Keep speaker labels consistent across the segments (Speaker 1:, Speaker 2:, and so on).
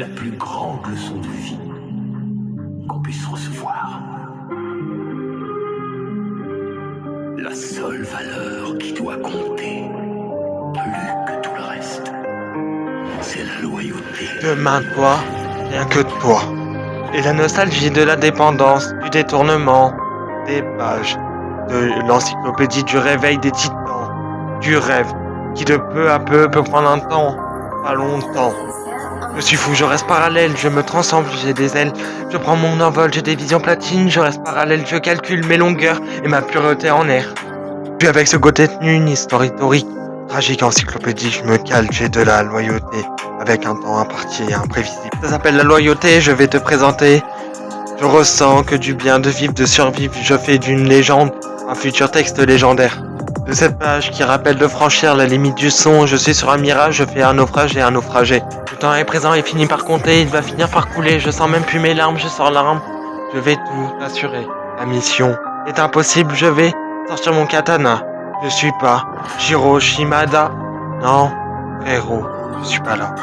Speaker 1: la plus grande leçon de vie qu'on puisse recevoir. La seule valeur qui doit compter, plus que tout le reste, c'est la loyauté.
Speaker 2: Demain, toi, rien que toi. Et la nostalgie de la dépendance, du détournement, des pages, de l'encyclopédie du réveil des titans, du rêve, qui de peu à peu peut prendre un temps, pas longtemps. Je suis fou, je reste parallèle, je me transforme, j'ai des ailes, je prends mon envol, j'ai des visions platines, je reste parallèle, je calcule mes longueurs et ma pureté en air. Puis avec ce côté tenu, une histoire historique, tragique encyclopédie, je me cale, j'ai de la loyauté, avec un temps imparti et imprévisible. Ça s'appelle la loyauté, je vais te présenter. Je ressens que du bien de vivre, de survivre, je fais d'une légende un futur texte légendaire. De cette page qui rappelle de franchir la limite du son, je suis sur un mirage, je fais un naufrage et un naufragé. Le temps est présent et finit par compter, il va finir par couler, je sens même plus mes larmes, je sors l'arme. Je vais tout assurer. La mission est impossible, je vais sortir mon katana. Je suis pas Jiro Shimada. Non, frérot, je suis pas là.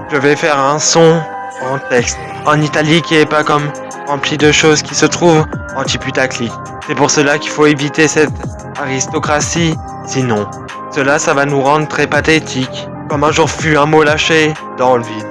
Speaker 2: Je vais faire un son en texte, en italique et pas comme rempli de choses qui se trouvent anti-putaclic. C'est pour cela qu'il faut éviter cette aristocratie, sinon cela ça va nous rendre très pathétiques. Comme un jour fut un mot lâché dans le vide.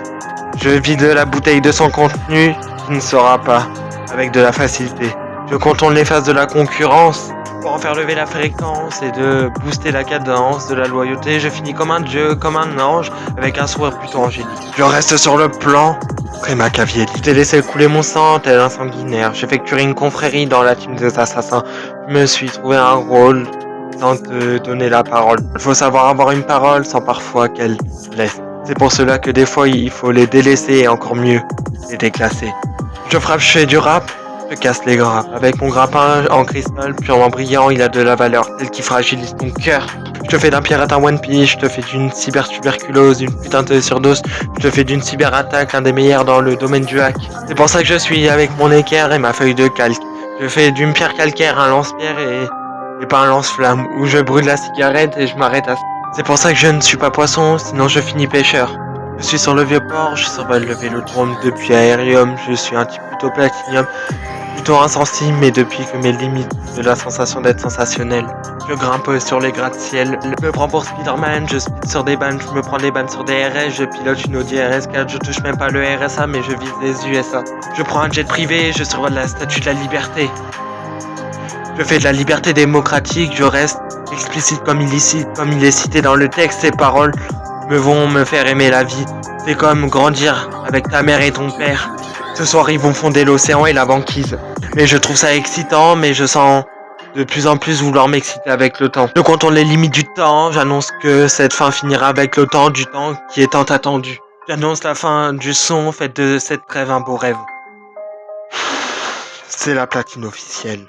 Speaker 2: Je vide la bouteille de son contenu qui ne sera pas avec de la facilité. Je contourne les phases de la concurrence pour en faire lever la fréquence et de booster la cadence de la loyauté. Je finis comme un dieu, comme un ange, avec un sourire plutôt angélique. Je reste sur le plan très machiavélique. Je t'ai laissé couler mon sang tel un sanguinaire. J'effectuerai une confrérie dans la team des assassins. Je me suis trouvé un rôle sans te donner la parole. Il faut savoir avoir une parole sans parfois qu'elle laisse. C'est pour cela que des fois il faut les délaisser et encore mieux, les déclasser. Je frappe, je fais du rap. Je casse les grappes. Avec mon grappin en cristal purement brillant, il a de la valeur, tel qui fragilise ton cœur. Je te fais d'un pirate un One Piece, je te fais d'une cybertuberculose, une putain de surdose, je te fais d'une cyberattaque, l'un des meilleurs dans le domaine du hack. C'est pour ça que je suis avec mon équerre et ma feuille de calque. Je fais d'une pierre calcaire un lance-pierre et pas un lance-flamme, où je brûle la cigarette et je m'arrête à... C'est pour ça que je ne suis pas poisson, sinon je finis pêcheur. Je suis sur le vieux port, je survole le vélodrome depuis Aérium, je suis un type plutôt platinium, plutôt insensible, mais depuis que mes limites de la sensation d'être sensationnel, je grimpe sur les gratte-ciel, je me prends pour Spider-Man, je speed sur des bannes, je me prends des bannes sur des RS, je pilote une Audi RS4, je touche même pas le RSA, mais je vise les USA. Je prends un jet privé, je survole la statue de la liberté. Je fais de la liberté démocratique, je reste explicite comme illicite, comme il est cité dans le texte, ces paroles me vont me faire aimer la vie. C'est comme grandir avec ta mère et ton père. Ce soir ils vont fonder l'océan et la banquise. Mais je trouve ça excitant, mais je sens de plus en plus vouloir m'exciter avec le temps. Je contourne les limites du temps, j'annonce que cette fin finira avec le temps du temps qui est tant attendu. J'annonce la fin du son, faites de cette trêve un beau rêve. C'est la platine officielle.